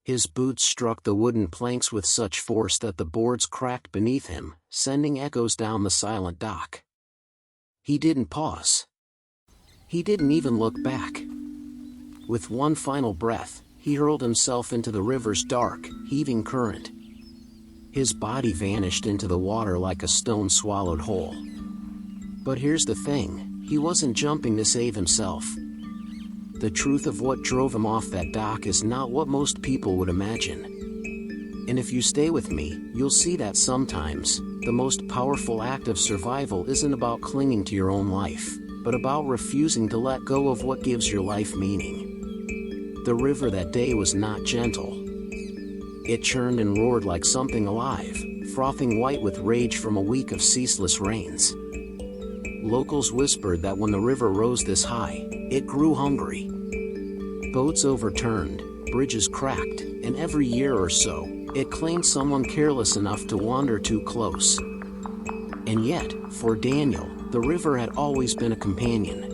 His boots struck the wooden planks with such force that the boards cracked beneath him, sending echoes down the silent dock. He didn't pause. He didn't even look back. With one final breath, he hurled himself into the river's dark, heaving current. His body vanished into the water like a stone swallowed whole. But here's the thing, he wasn't jumping to save himself. The truth of what drove him off that dock is not what most people would imagine. And if you stay with me, you'll see that sometimes, the most powerful act of survival isn't about clinging to your own life, but about refusing to let go of what gives your life meaning. The river that day was not gentle. It churned and roared like something alive, frothing white with rage from a week of ceaseless rains. Locals whispered that when the river rose this high, it grew hungry. Boats overturned, bridges cracked, and every year or so, it claimed someone careless enough to wander too close. And yet, for Daniel, the river had always been a companion.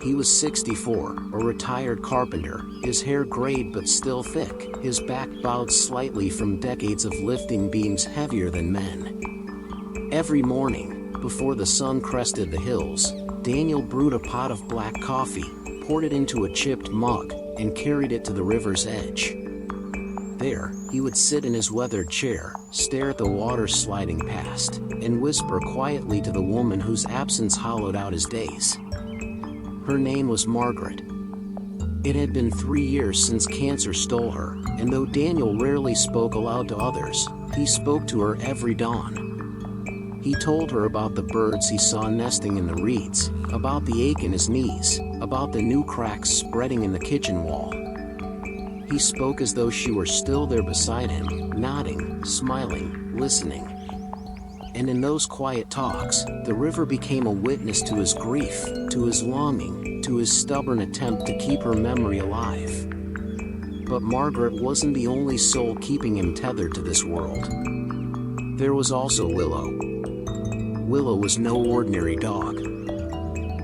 He was 64, a retired carpenter, his hair grayed but still thick, his back bowed slightly from decades of lifting beams heavier than men. Every morning, before the sun crested the hills, Daniel brewed a pot of black coffee, poured it into a chipped mug, and carried it to the river's edge. There, he would sit in his weathered chair, stare at the water sliding past, and whisper quietly to the woman whose absence hollowed out his days. Her name was Margaret. It had been 3 years since cancer stole her, and though Daniel rarely spoke aloud to others, he spoke to her every dawn. He told her about the birds he saw nesting in the reeds, about the ache in his knees, about the new cracks spreading in the kitchen wall. He spoke as though she were still there beside him, nodding, smiling, listening. And in those quiet talks, the river became a witness to his grief, to his longing, to his stubborn attempt to keep her memory alive. But Margaret wasn't the only soul keeping him tethered to this world. There was also Willow. Willow was no ordinary dog.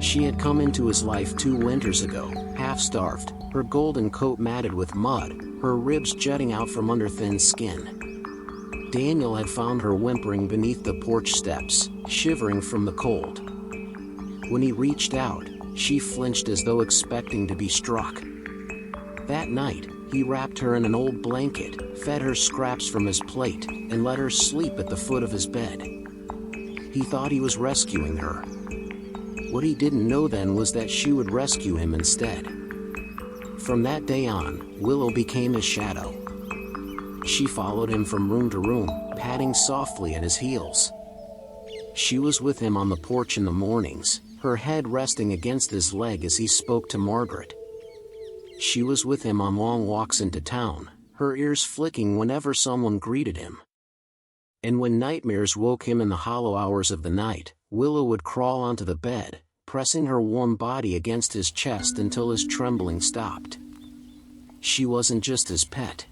She had come into his life 2 winters ago, half-starved, her golden coat matted with mud, her ribs jutting out from under thin skin. Daniel had found her whimpering beneath the porch steps, shivering from the cold. When he reached out, she flinched as though expecting to be struck. That night, he wrapped her in an old blanket, fed her scraps from his plate, and let her sleep at the foot of his bed. He thought he was rescuing her. What he didn't know then was that she would rescue him instead. From that day on, Willow became his shadow. She followed him from room to room, patting softly at his heels. She was with him on the porch in the mornings, her head resting against his leg as he spoke to Margaret. She was with him on long walks into town, her ears flicking whenever someone greeted him. And when nightmares woke him in the hollow hours of the night, Willow would crawl onto the bed, pressing her warm body against his chest until his trembling stopped. She wasn't just his pet.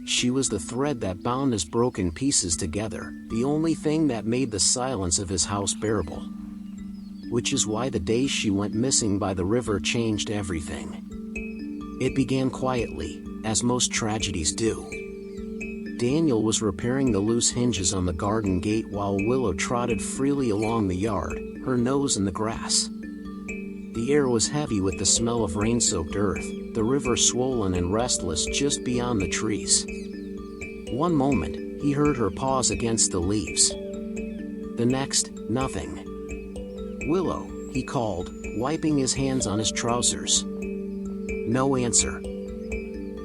She was the thread that bound his broken pieces together, the only thing that made the silence of his house bearable. Which is why the day she went missing by the river changed everything. It began quietly, as most tragedies do. Daniel was repairing the loose hinges on the garden gate while Willow trotted freely along the yard, her nose in the grass. The air was heavy with the smell of rain-soaked earth, the river swollen and restless just beyond the trees. One moment, he heard her pause against the leaves. The next, nothing. "Willow," he called, wiping his hands on his trousers. No answer.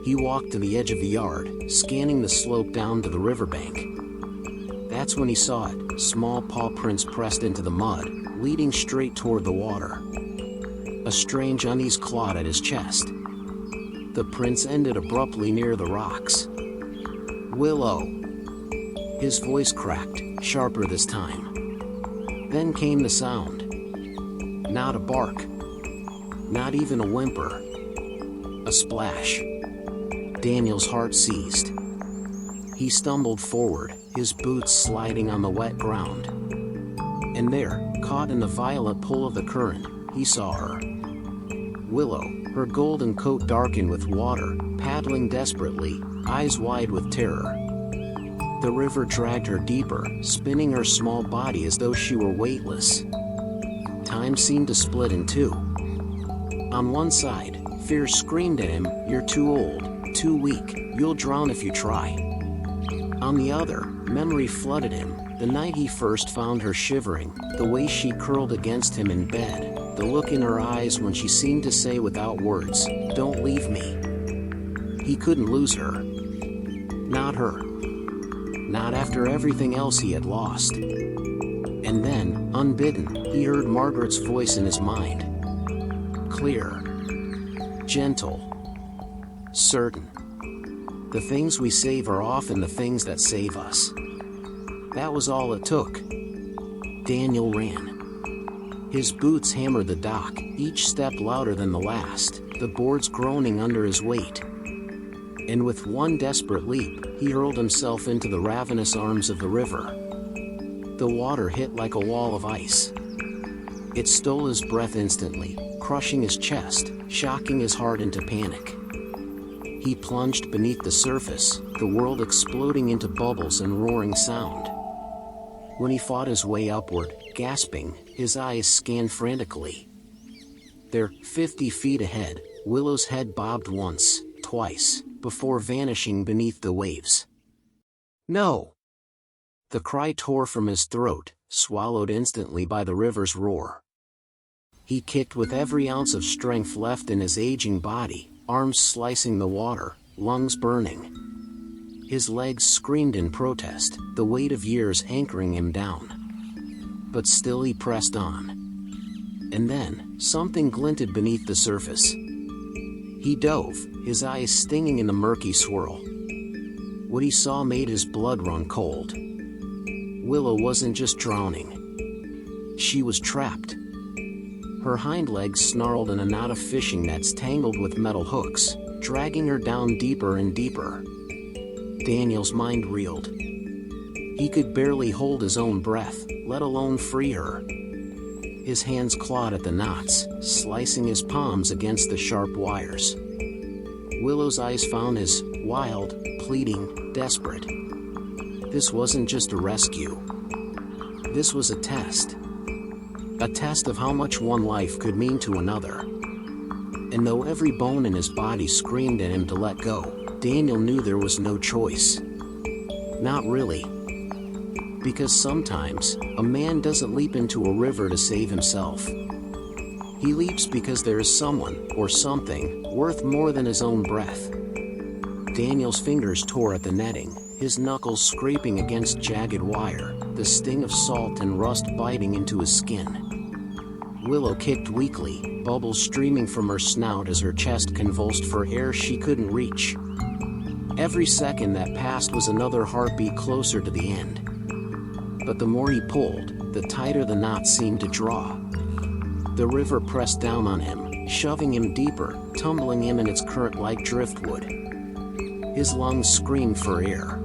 He walked to the edge of the yard, scanning the slope down to the riverbank. That's when he saw it, small paw prints pressed into the mud, leading straight toward the water. A strange unease clawed at his chest. The prints ended abruptly near the rocks. "Willow!" His voice cracked, sharper this time. Then came the sound. Not a bark. Not even a whimper. A splash. Daniel's heart seized. He stumbled forward, his boots sliding on the wet ground. And there, caught in the violent pull of the current, he saw her. Willow, her golden coat darkened with water, paddling desperately, eyes wide with terror. The river dragged her deeper, spinning her small body as though she were weightless. Time seemed to split in two. On one side, fear screamed at him, "You're too old, too weak, you'll drown if you try." On the other, memory flooded him, the night he first found her shivering, the way she curled against him in bed, the look in her eyes when she seemed to say without words, "Don't leave me." He couldn't lose her. Not her. Not after everything else he had lost. And then, unbidden, he heard Margaret's voice in his mind. Clear. Gentle. Certain. The things we save are often the things that save us. That was all it took. Daniel ran. His boots hammered the dock, each step louder than the last, the boards groaning under his weight. And with one desperate leap, he hurled himself into the ravenous arms of the river. The water hit like a wall of ice. It stole his breath instantly, crushing his chest, shocking his heart into panic. He plunged beneath the surface, the world exploding into bubbles and roaring sound. When he fought his way upward, gasping, his eyes scanned frantically. There, 50 feet ahead, Willow's head bobbed once, twice, before vanishing beneath the waves. No! The cry tore from his throat, swallowed instantly by the river's roar. He kicked with every ounce of strength left in his aging body, arms slicing the water, lungs burning. His legs screamed in protest, the weight of years anchoring him down. But still he pressed on. And then, something glinted beneath the surface. He dove, his eyes stinging in the murky swirl. What he saw made his blood run cold. Willow wasn't just drowning. She was trapped. Her hind legs snarled in a knot of fishing nets tangled with metal hooks, dragging her down deeper and deeper. Daniel's mind reeled. He could barely hold his own breath, let alone free her. His hands clawed at the knots, slicing his palms against the sharp wires. Willow's eyes found his, wild, pleading, desperate. This wasn't just a rescue. This was a test. A test of how much one life could mean to another. And though every bone in his body screamed at him to let go, Daniel knew there was no choice. Not really. Because sometimes, a man doesn't leap into a river to save himself. He leaps because there is someone, or something, worth more than his own breath. Daniel's fingers tore at the netting, his knuckles scraping against jagged wire, the sting of salt and rust biting into his skin. Willow kicked weakly, bubbles streaming from her snout as her chest convulsed for air she couldn't reach. Every second that passed was another heartbeat closer to the end. But the more he pulled, the tighter the knot seemed to draw. The river pressed down on him, shoving him deeper, tumbling him in its current like driftwood. His lungs screamed for air.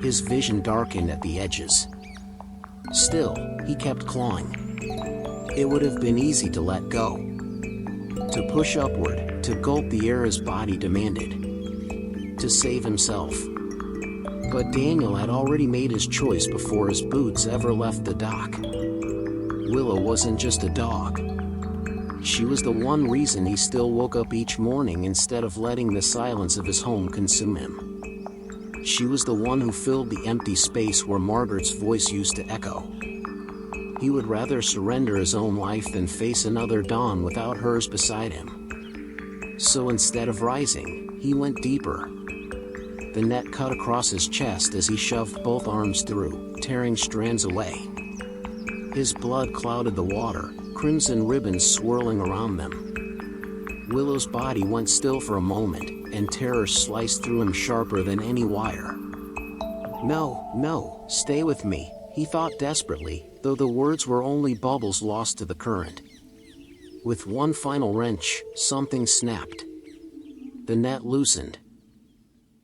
His vision darkened at the edges. Still, he kept clawing. It would have been easy to let go. To push upward, to gulp the air his body demanded. To save himself. But Daniel had already made his choice before his boots ever left the dock. Willow wasn't just a dog. She was the one reason he still woke up each morning instead of letting the silence of his home consume him. She was the one who filled the empty space where Margaret's voice used to echo. He would rather surrender his own life than face another dawn without hers beside him. So instead of rising, he went deeper. The net cut across his chest as he shoved both arms through, tearing strands away. His blood clouded the water, crimson ribbons swirling around them. Willow's body went still for a moment, and terror sliced through him sharper than any wire. "No, no, stay with me," he thought desperately, though the words were only bubbles lost to the current. With one final wrench, something snapped. The net loosened.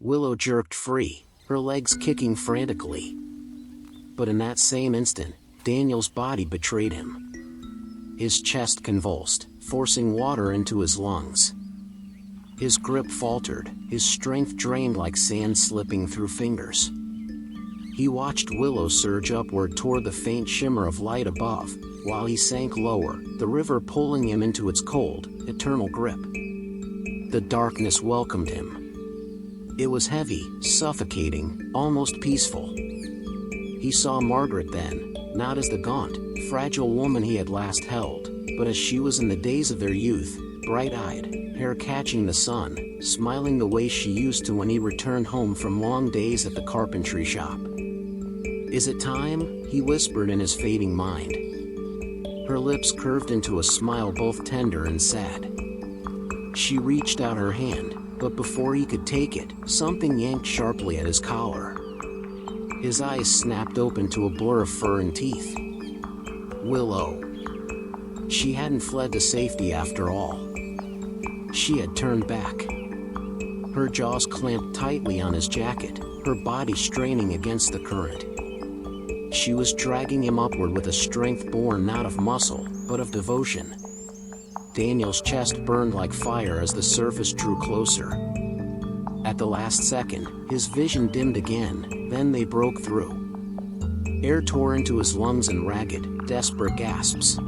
Willow jerked free, her legs kicking frantically. But in that same instant, Daniel's body betrayed him. His chest convulsed, forcing water into his lungs. His grip faltered, his strength drained like sand slipping through fingers. He watched Willow surge upward toward the faint shimmer of light above, while he sank lower, the river pulling him into its cold, eternal grip. The darkness welcomed him. It was heavy, suffocating, almost peaceful. He saw Margaret then, not as the gaunt, fragile woman he had last held, but as she was in the days of their youth, bright-eyed, hair catching the sun, smiling the way she used to when he returned home from long days at the carpentry shop. "Is it time?" he whispered in his fading mind. Her lips curved into a smile both tender and sad. She reached out her hand, but before he could take it, something yanked sharply at his collar. His eyes snapped open to a blur of fur and teeth. Willow. She hadn't fled to safety after all. She had turned back. Her jaws clamped tightly on his jacket, her body straining against the current. She was dragging him upward with a strength born not of muscle, but of devotion. Daniel's chest burned like fire as the surface drew closer. At the last second, his vision dimmed again, then they broke through. Air tore into his lungs in ragged, desperate gasps.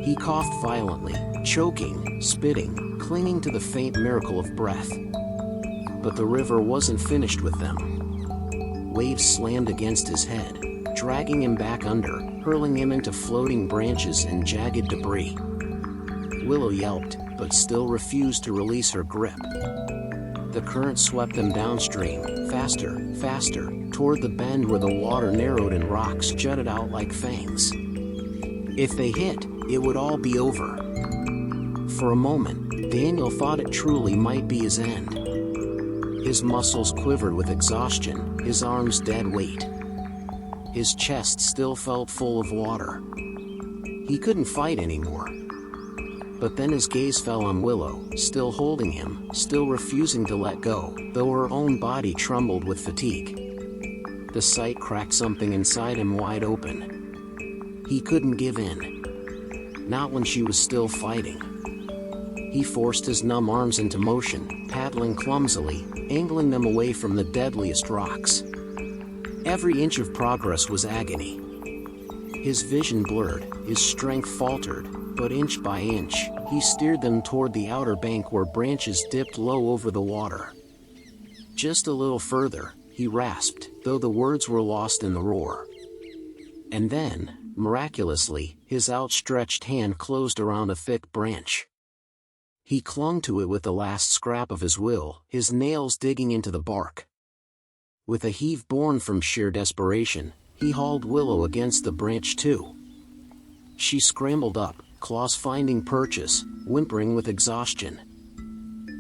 He coughed violently, choking, spitting, clinging to the faint miracle of breath. But the river wasn't finished with them. Waves slammed against his head, dragging him back under, hurling him into floating branches and jagged debris. Willow yelped, but still refused to release her grip. The current swept them downstream, faster, faster, toward the bend where the water narrowed and rocks jutted out like fangs. If they hit, it would all be over. For a moment, Daniel thought it truly might be his end. His muscles quivered with exhaustion, his arms dead weight. His chest still felt full of water. He couldn't fight anymore. But then his gaze fell on Willow, still holding him, still refusing to let go, though her own body trembled with fatigue. The sight cracked something inside him wide open. He couldn't give in. Not when she was still fighting. He forced his numb arms into motion, paddling clumsily, angling them away from the deadliest rocks. Every inch of progress was agony. His vision blurred, his strength faltered, but inch by inch, he steered them toward the outer bank where branches dipped low over the water. Just a little further, he rasped, though the words were lost in the roar. And then, miraculously, his outstretched hand closed around a thick branch. He clung to it with the last scrap of his will, his nails digging into the bark. With a heave born from sheer desperation, he hauled Willow against the branch too. She scrambled up, claws finding purchase, whimpering with exhaustion.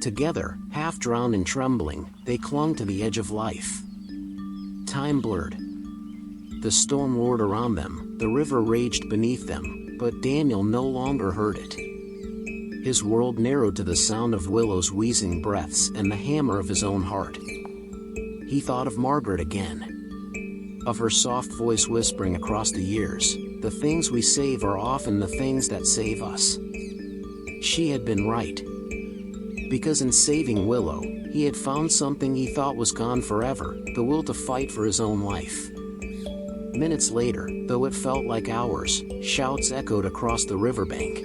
Together, half drowned and trembling, they clung to the edge of life. Time blurred. The storm roared around them, the river raged beneath them, but Daniel no longer heard it. His world narrowed to the sound of Willow's wheezing breaths and the hammer of his own heart. He thought of Margaret again. Of her soft voice whispering across the years, "The things we save are often the things that save us." She had been right. Because in saving Willow, he had found something he thought was gone forever, the will to fight for his own life. Minutes later, though it felt like hours, shouts echoed across the riverbank.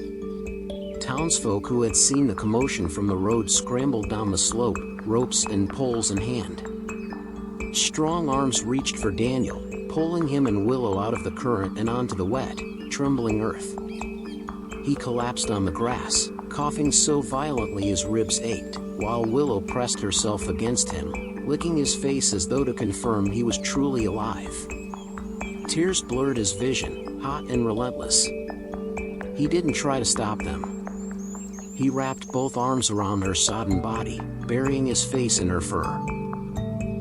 Townsfolk who had seen the commotion from the road scrambled down the slope, ropes and poles in hand. Strong arms reached for Daniel, pulling him and Willow out of the current and onto the wet, trembling earth. He collapsed on the grass, coughing so violently his ribs ached, while Willow pressed herself against him, licking his face as though to confirm he was truly alive. Tears blurred his vision, hot and relentless. He didn't try to stop them. He wrapped both arms around her sodden body, burying his face in her fur.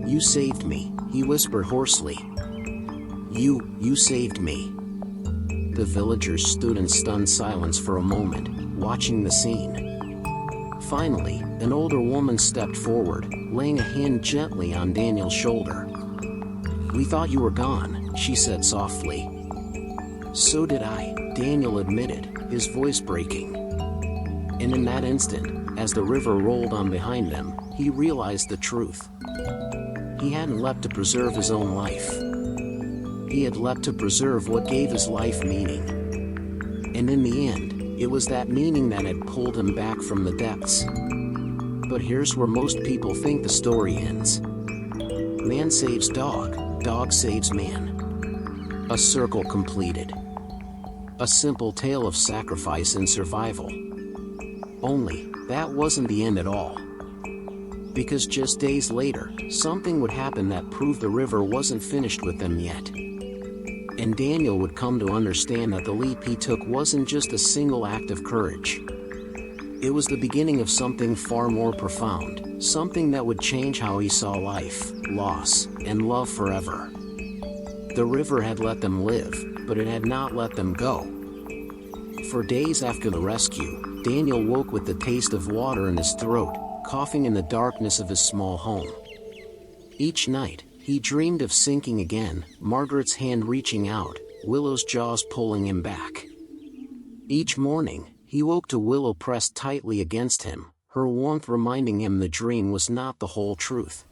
"You saved me," he whispered hoarsely. You saved me." The villagers stood in stunned silence for a moment, watching the scene. Finally, an older woman stepped forward, laying a hand gently on Daniel's shoulder. "We thought you were gone," she said softly. "So did I," Daniel admitted, his voice breaking. And in that instant, as the river rolled on behind them, he realized the truth. He hadn't leapt to preserve his own life. He had leapt to preserve what gave his life meaning. And in the end, it was that meaning that had pulled him back from the depths. But here's where most people think the story ends. Man saves dog, dog saves man. A circle completed. A simple tale of sacrifice and survival. Only, that wasn't the end at all. Because just days later, something would happen that proved the river wasn't finished with them yet. And Daniel would come to understand that the leap he took wasn't just a single act of courage. It was the beginning of something far more profound, something that would change how he saw life, loss, and love forever. The river had let them live, but it had not let them go. For days after the rescue, Daniel woke with the taste of water in his throat, coughing in the darkness of his small home. Each night, he dreamed of sinking again, Margaret's hand reaching out, Willow's jaws pulling him back. Each morning, he woke to Willow pressed tightly against him, her warmth reminding him the dream was not the whole truth.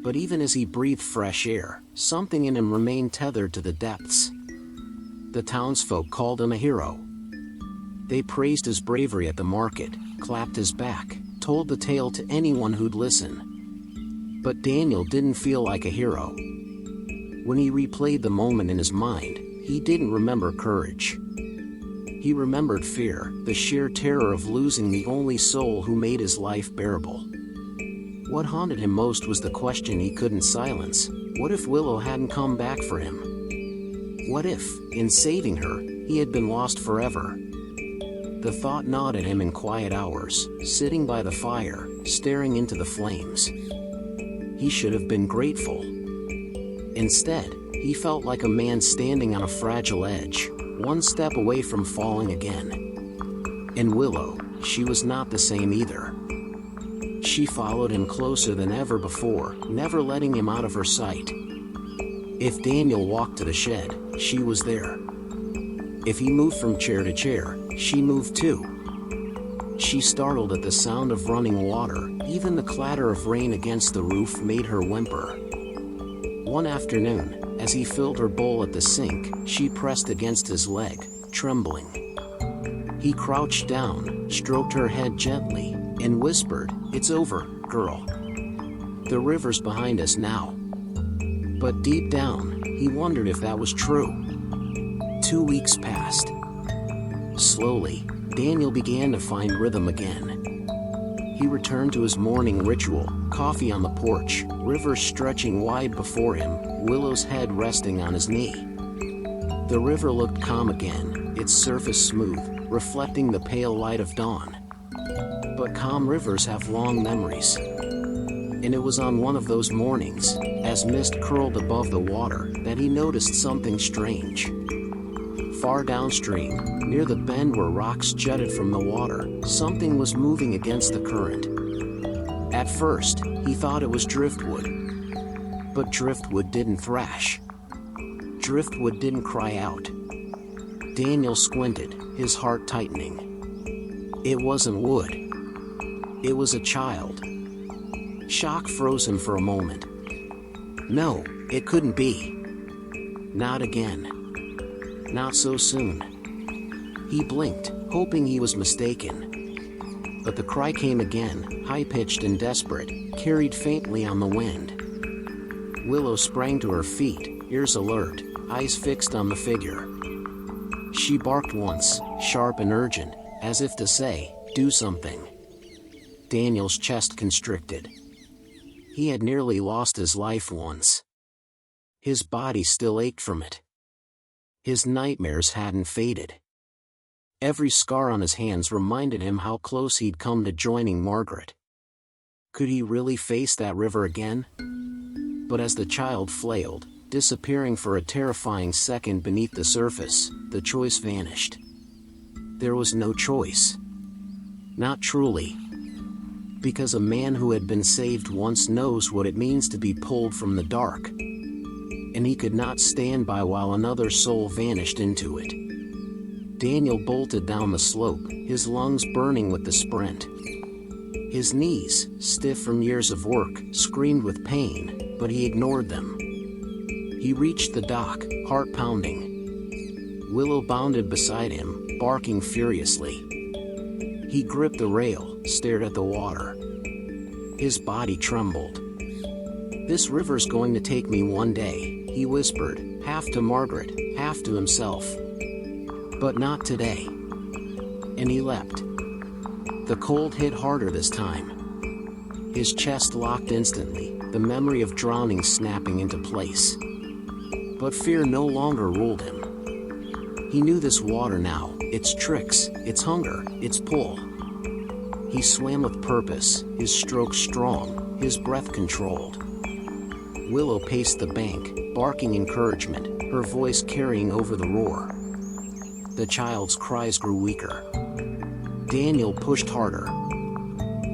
But even as he breathed fresh air, something in him remained tethered to the depths. The townsfolk called him a hero. They praised his bravery at the market, clapped his back, told the tale to anyone who'd listen. But Daniel didn't feel like a hero. When he replayed the moment in his mind, he didn't remember courage. He remembered fear, the sheer terror of losing the only soul who made his life bearable. What haunted him most was the question he couldn't silence: what if Willow hadn't come back for him? What if, in saving her, he had been lost forever? The thought gnawed at him in quiet hours, sitting by the fire, staring into the flames. He should have been grateful. Instead, he felt like a man standing on a fragile edge, one step away from falling again. And Willow, she was not the same either. She followed him closer than ever before, never letting him out of her sight. If Daniel walked to the shed, she was there. If he moved from chair to chair, she moved too. She startled at the sound of running water, even the clatter of rain against the roof made her whimper. One afternoon, as he filled her bowl at the sink, she pressed against his leg, trembling. He crouched down, stroked her head gently, and whispered, "It's over, girl. The river's behind us now." But deep down, he wondered if that was true. 2 weeks passed. Slowly, Daniel began to find rhythm again. He returned to his morning ritual, coffee on the porch, river stretching wide before him, Willow's head resting on his knee. The river looked calm again, its surface smooth, reflecting the pale light of dawn. But calm rivers have long memories. And it was on one of those mornings, as mist curled above the water, that he noticed something strange. Far downstream, near the bend where rocks jutted from the water, something was moving against the current. At first, he thought it was driftwood. But driftwood didn't thrash. Driftwood didn't cry out. Daniel squinted, his heart tightening. It wasn't wood. It was a child. Shock froze him for a moment. No, it couldn't be. Not again. Not so soon. He blinked, hoping he was mistaken. But the cry came again, high-pitched and desperate, carried faintly on the wind. Willow sprang to her feet, ears alert, eyes fixed on the figure. She barked once, sharp and urgent, as if to say, "Do something." Daniel's chest constricted. He had nearly lost his life once. His body still ached from it. His nightmares hadn't faded. Every scar on his hands reminded him how close he'd come to joining Margaret. Could he really face that river again? But as the child flailed, disappearing for a terrifying second beneath the surface, the choice vanished. There was no choice. Not truly. Because a man who had been saved once knows what it means to be pulled from the dark. And he could not stand by while another soul vanished into it. Daniel bolted down the slope, his lungs burning with the sprint. His knees, stiff from years of work, screamed with pain, but he ignored them. He reached the dock, heart pounding. Willow bounded beside him, barking furiously. He gripped the rail, stared at the water. His body trembled. "This river's going to take me one day," he whispered, half to Margaret, half to himself. "But not today." And he leapt. The cold hit harder this time. His chest locked instantly, the memory of drowning snapping into place. But fear no longer ruled him. He knew this water now, its tricks, its hunger, its pull. He swam with purpose, his strokes strong, his breath controlled. Willow paced the bank, barking encouragement, her voice carrying over the roar. The child's cries grew weaker. Daniel pushed harder.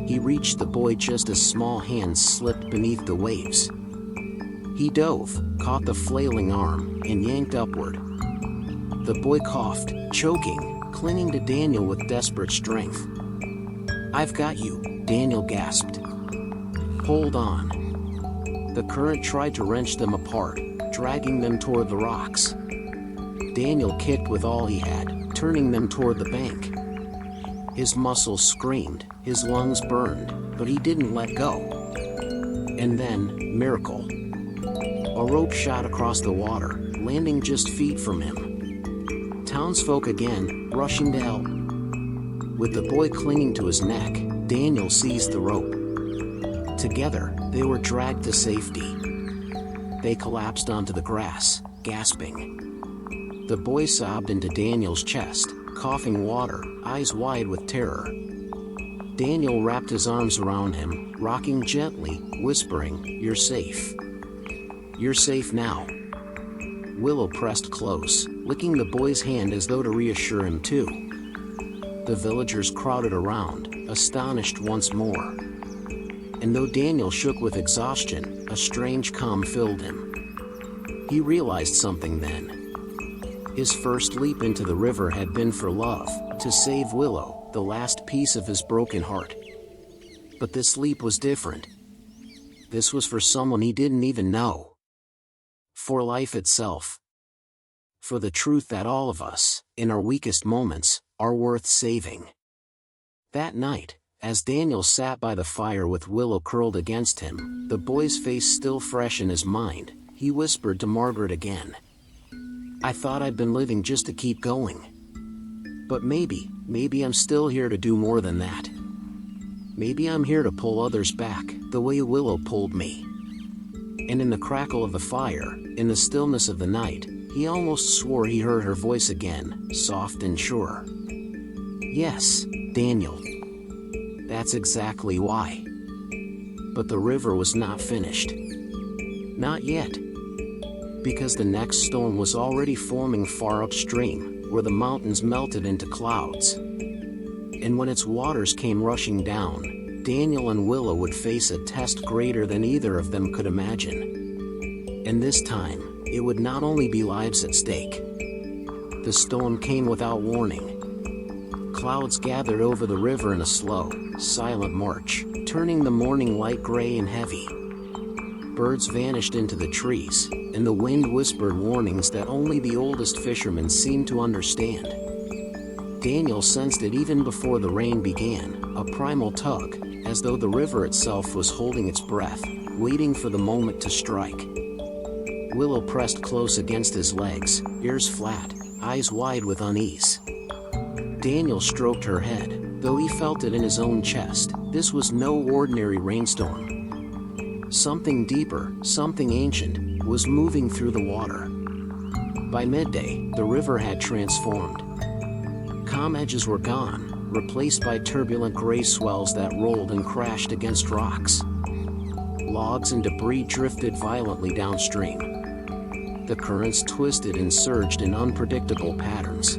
He reached the boy just as small hands slipped beneath the waves. He dove, caught the flailing arm, and yanked upward. The boy coughed, choking, clinging to Daniel with desperate strength. "I've got you," Daniel gasped. "Hold on." The current tried to wrench them apart, dragging them toward the rocks. Daniel kicked with all he had, turning them toward the bank. His muscles screamed, his lungs burned, but he didn't let go. And then, miracle. A rope shot across the water, landing just feet from him. Townsfolk again, rushing to help. With the boy clinging to his neck, Daniel seized the rope. Together, they were dragged to safety. They collapsed onto the grass, gasping. The boy sobbed into Daniel's chest, coughing water, eyes wide with terror. Daniel wrapped his arms around him, rocking gently, whispering, "You're safe. You're safe now." Willow pressed close, licking the boy's hand as though to reassure him too. The villagers crowded around, astonished once more. And though Daniel shook with exhaustion, a strange calm filled him. He realized something then. His first leap into the river had been for love, to save Willow, the last piece of his broken heart. But this leap was different. This was for someone he didn't even know. For life itself. For the truth that all of us, in our weakest moments, are worth saving. That night, as Daniel sat by the fire with Willow curled against him, the boy's face still fresh in his mind, he whispered to Margaret again. "I thought I'd been living just to keep going. But maybe I'm still here to do more than that. Maybe I'm here to pull others back, the way Willow pulled me." And in the crackle of the fire, in the stillness of the night, he almost swore he heard her voice again, soft and sure. "Yes, Daniel. That's exactly why." But the river was not finished. Not yet. Because the next storm was already forming far upstream, where the mountains melted into clouds. And when its waters came rushing down, Daniel and Willow would face a test greater than either of them could imagine. And this time, it would not only be lives at stake. The storm came without warning. Clouds gathered over the river in a slow, silent march, turning the morning light gray and heavy. Birds vanished into the trees, and the wind whispered warnings that only the oldest fishermen seemed to understand. Daniel sensed it even before the rain began, a primal tug, as though the river itself was holding its breath, waiting for the moment to strike. Willow pressed close against his legs, ears flat, eyes wide with unease. Daniel stroked her head, though he felt it in his own chest. This was no ordinary rainstorm. Something deeper, something ancient, was moving through the water. By midday, the river had transformed. Calm edges were gone, replaced by turbulent gray swells that rolled and crashed against rocks. Logs and debris drifted violently downstream. The currents twisted and surged in unpredictable patterns.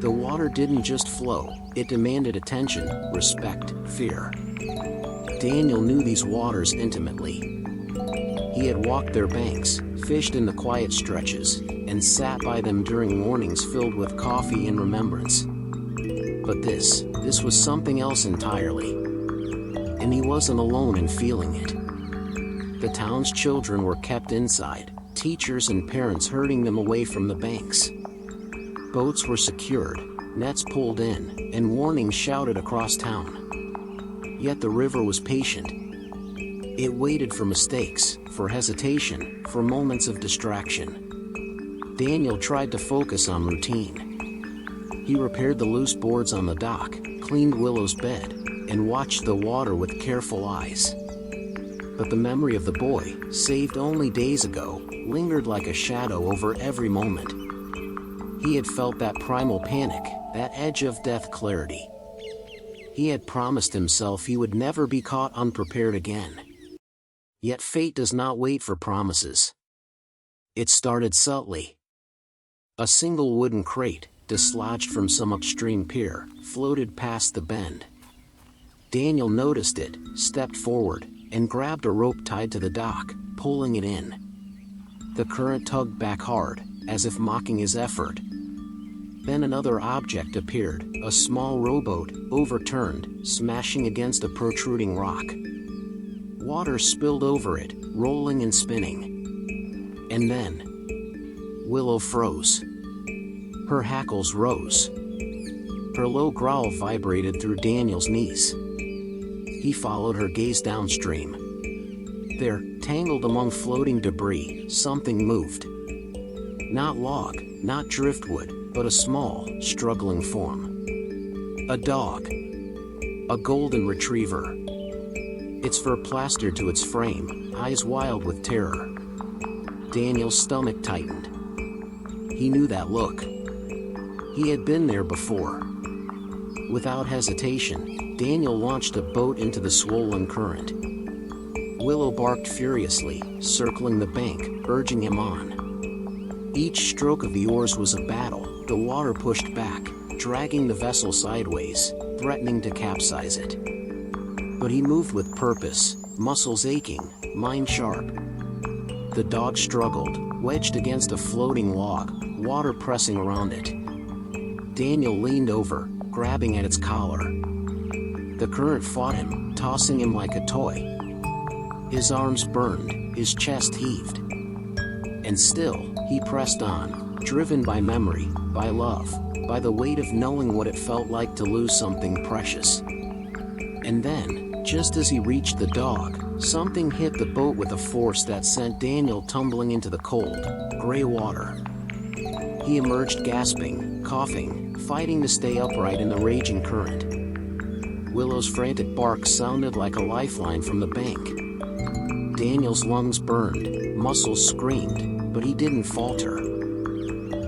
The water didn't just flow, it demanded attention, respect, fear. Daniel knew these waters intimately. He had walked their banks, fished in the quiet stretches, and sat by them during mornings filled with coffee and remembrance. But this was something else entirely. And he wasn't alone in feeling it. The town's children were kept inside, teachers and parents herding them away from the banks. Boats were secured, nets pulled in, and warnings shouted across town. Yet the river was patient. It waited for mistakes, for hesitation, for moments of distraction. Daniel tried to focus on routine. He repaired the loose boards on the dock, cleaned Willow's bed, and watched the water with careful eyes. But the memory of the boy, saved only days ago, lingered like a shadow over every moment. He had felt that primal panic, that edge of death clarity. He had promised himself he would never be caught unprepared again. Yet fate does not wait for promises. It started subtly. A single wooden crate, dislodged from some upstream pier, floated past the bend. Daniel noticed it, stepped forward, and grabbed a rope tied to the dock, pulling it in. The current tugged back hard, as if mocking his effort. Then another object appeared, a small rowboat, overturned, smashing against a protruding rock. Water spilled over it, rolling and spinning. And then Willow froze. Her hackles rose. Her low growl vibrated through Daniel's knees. He followed her gaze downstream. There, tangled among floating debris, something moved. Not log, not driftwood, but a small, struggling form. A dog. A golden retriever. Its fur plastered to its frame, eyes wild with terror. Daniel's stomach tightened. He knew that look. He had been there before. Without hesitation, Daniel launched a boat into the swollen current. Willow barked furiously, circling the bank, urging him on. Each stroke of the oars was a battle. The water pushed back, dragging the vessel sideways, threatening to capsize it. But he moved with purpose, muscles aching, mind sharp. The dog struggled, wedged against a floating log, water pressing around it. Daniel leaned over, grabbing at its collar. The current fought him, tossing him like a toy. His arms burned, his chest heaved. And still, he pressed on, driven by memory, by love, by the weight of knowing what it felt like to lose something precious. And then, just as he reached the dog, something hit the boat with a force that sent Daniel tumbling into the cold, gray water. He emerged gasping, coughing, fighting to stay upright in the raging current. Willow's frantic bark sounded like a lifeline from the bank. Daniel's lungs burned, muscles screamed, but he didn't falter.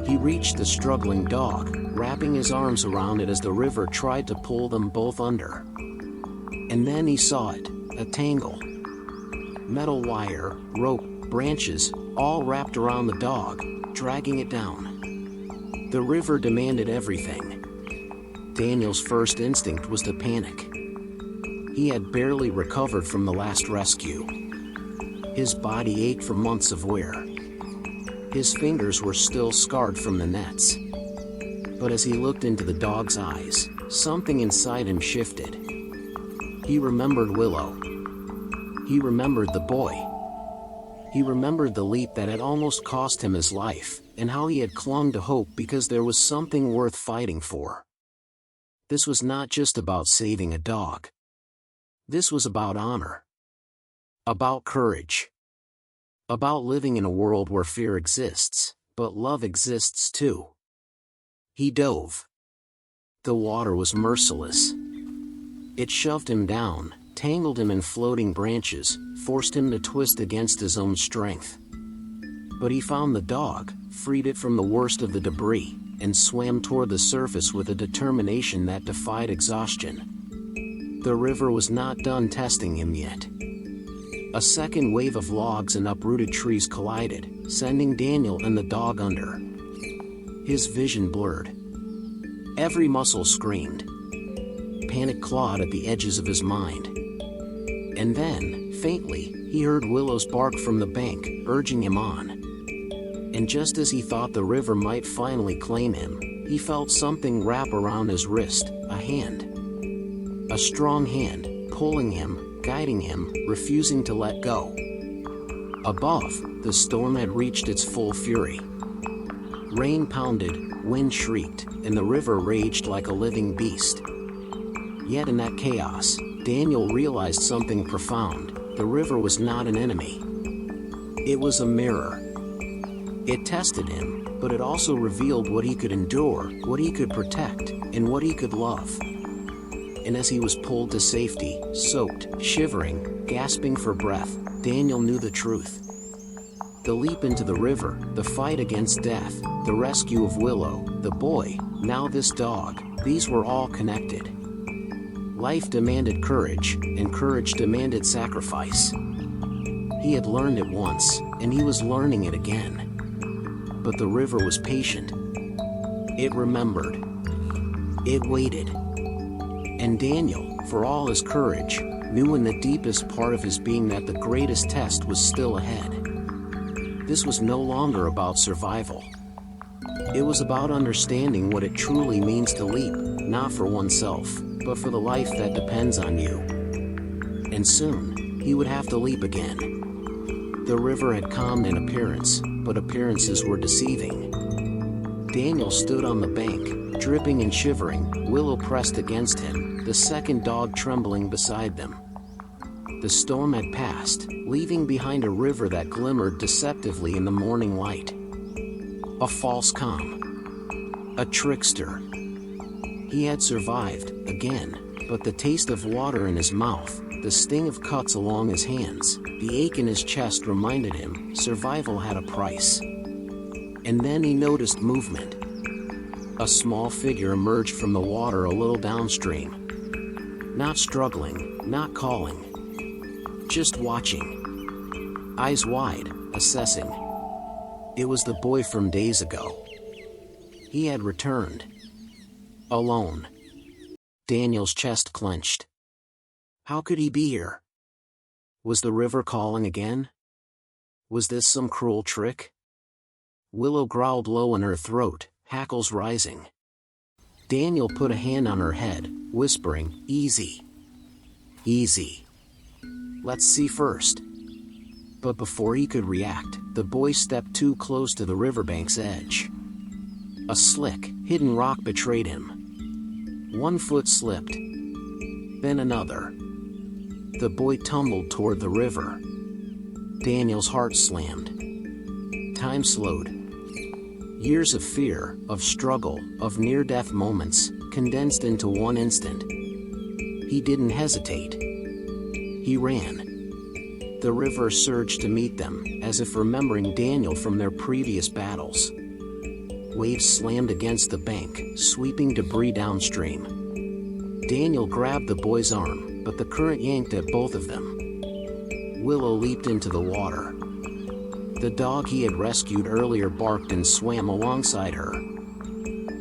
He reached the struggling dog, wrapping his arms around it as the river tried to pull them both under. And then he saw it, a tangle. Metal wire, rope, branches, all wrapped around the dog, dragging it down. The river demanded everything. Daniel's first instinct was to panic. He had barely recovered from the last rescue. His body ached from months of wear. His fingers were still scarred from the nets. But as he looked into the dog's eyes, something inside him shifted. He remembered Willow. He remembered the boy. He remembered the leap that had almost cost him his life, and how he had clung to hope because there was something worth fighting for. This was not just about saving a dog. This was about honor. About courage. About living in a world where fear exists, but love exists too. He dove. The water was merciless. It shoved him down, tangled him in floating branches, forced him to twist against his own strength. But he found the dog, freed it from the worst of the debris, and swam toward the surface with a determination that defied exhaustion. The river was not done testing him yet. A second wave of logs and uprooted trees collided, sending Daniel and the dog under. His vision blurred. Every muscle screamed. Panic clawed at the edges of his mind. And then, faintly, he heard Willow's bark from the bank, urging him on. And just as he thought the river might finally claim him, he felt something wrap around his wrist, a hand. A strong hand, pulling him, guiding him, refusing to let go. Above, the storm had reached its full fury. Rain pounded, wind shrieked, and the river raged like a living beast. Yet in that chaos, Daniel realized something profound. The river was not an enemy. It was a mirror. It tested him, but it also revealed what he could endure, what he could protect, and what he could love. And as he was pulled to safety, soaked, shivering, gasping for breath, Daniel knew the truth. The leap into the river, the fight against death, the rescue of Willow, the boy, now this dog, these were all connected. Life demanded courage, and courage demanded sacrifice. He had learned it once, and he was learning it again. But the river was patient. It remembered. It waited. And Daniel, for all his courage, knew in the deepest part of his being that the greatest test was still ahead. This was no longer about survival. It was about understanding what it truly means to leap, not for oneself, but for the life that depends on you. And soon, he would have to leap again. The river had calmed in appearance, but appearances were deceiving. Daniel stood on the bank, dripping and shivering, Willow pressed against him, the second dog trembling beside them. The storm had passed, leaving behind a river that glimmered deceptively in the morning light. A false calm. A trickster. He had survived, again, but the taste of water in his mouth, the sting of cuts along his hands, the ache in his chest reminded him, survival had a price. And then he noticed movement. A small figure emerged from the water a little downstream. Not struggling, not calling. Just watching. Eyes wide, assessing. It was the boy from days ago. He had returned. Alone. Daniel's chest clenched. How could he be here? Was the river calling again? Was this some cruel trick? Willow growled low in her throat, hackles rising. Daniel put a hand on her head, whispering, "Easy. Easy. Let's see first." But before he could react, the boy stepped too close to the riverbank's edge. A slick, hidden rock betrayed him. One foot slipped. Then another. The boy tumbled toward the river. Daniel's heart slammed. Time slowed. Years of fear, of struggle, of near-death moments, condensed into one instant. He didn't hesitate. He ran. The river surged to meet them, as if remembering Daniel from their previous battles. Waves slammed against the bank, sweeping debris downstream. Daniel grabbed the boy's arm, but the current yanked at both of them. Willow leaped into the water. The dog he had rescued earlier barked and swam alongside her.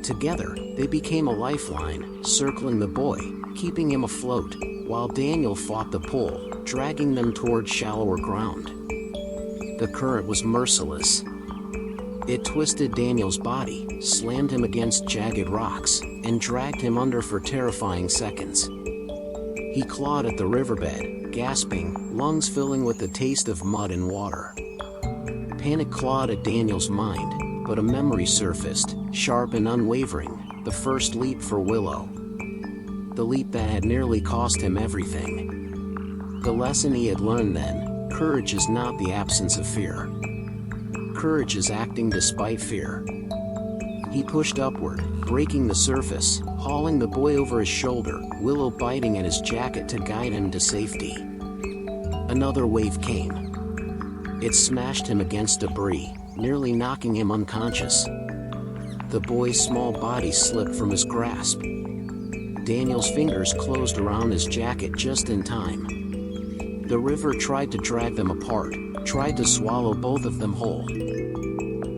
Together, they became a lifeline, circling the boy, keeping him afloat, while Daniel fought the pull, dragging them toward shallower ground. The current was merciless. It twisted Daniel's body, slammed him against jagged rocks, and dragged him under for terrifying seconds. He clawed at the riverbed, gasping, lungs filling with the taste of mud and water. Panic clawed at Daniel's mind, but a memory surfaced, sharp and unwavering, the first leap for Willow. The leap that had nearly cost him everything. The lesson he had learned then: courage is not the absence of fear. Courage is acting despite fear. He pushed upward, breaking the surface, hauling the boy over his shoulder, Willow biting at his jacket to guide him to safety. Another wave came. It smashed him against debris, nearly knocking him unconscious. The boy's small body slipped from his grasp. Daniel's fingers closed around his jacket just in time. The river tried to drag them apart, tried to swallow both of them whole.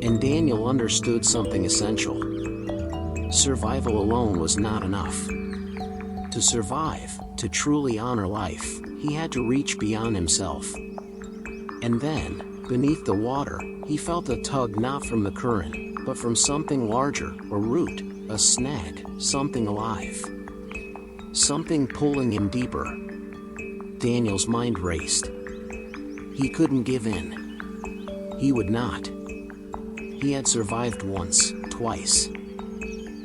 And Daniel understood something essential. Survival alone was not enough. To survive, to truly honor life, he had to reach beyond himself. And then, Beneath the water, he felt a tug not from the current, but from something larger, a root, a snag, something alive. Something pulling him deeper. Daniel's mind raced. He couldn't give in. He would not. He had survived once, twice.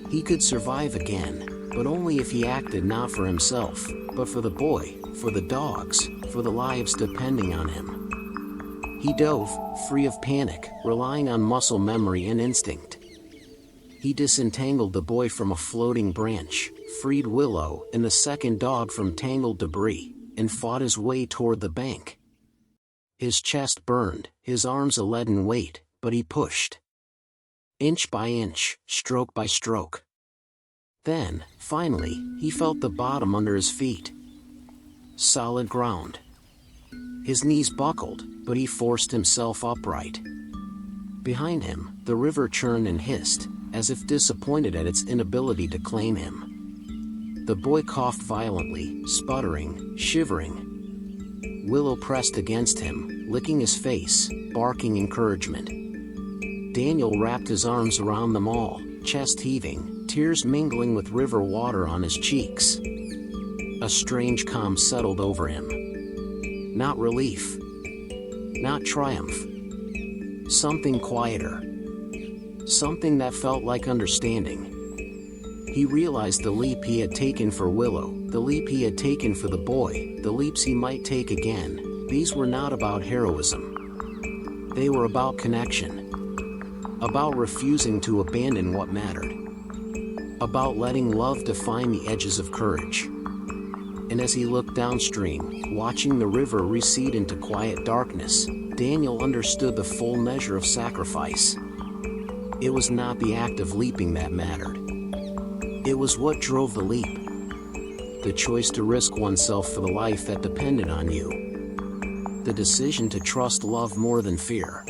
He could survive again, but only if he acted not for himself, but for the boy, for the dogs, for the lives depending on him. He dove, free of panic, relying on muscle memory and instinct. He disentangled the boy from a floating branch, freed Willow and the second dog from tangled debris, and fought his way toward the bank. His chest burned, his arms a leaden weight, but he pushed. Inch by inch, stroke by stroke. Then, finally, he felt the bottom under his feet. Solid ground. His knees buckled, but he forced himself upright. Behind him, the river churned and hissed, as if disappointed at its inability to claim him. The boy coughed violently, sputtering, shivering. Willow pressed against him, licking his face, barking encouragement. Daniel wrapped his arms around them all, chest heaving, tears mingling with river water on his cheeks. A strange calm settled over him. Not relief. Not triumph. Something quieter. Something that felt like understanding. He realized the leap he had taken for Willow, the leap he had taken for the boy, the leaps he might take again. These were not about heroism. They were about connection. About refusing to abandon what mattered. About letting love define the edges of courage. And as he looked downstream, watching the river recede into quiet darkness, Daniel understood the full measure of sacrifice. It was not the act of leaping that mattered. It was what drove the leap. The choice to risk oneself for the life that depended on you. The decision to trust love more than fear.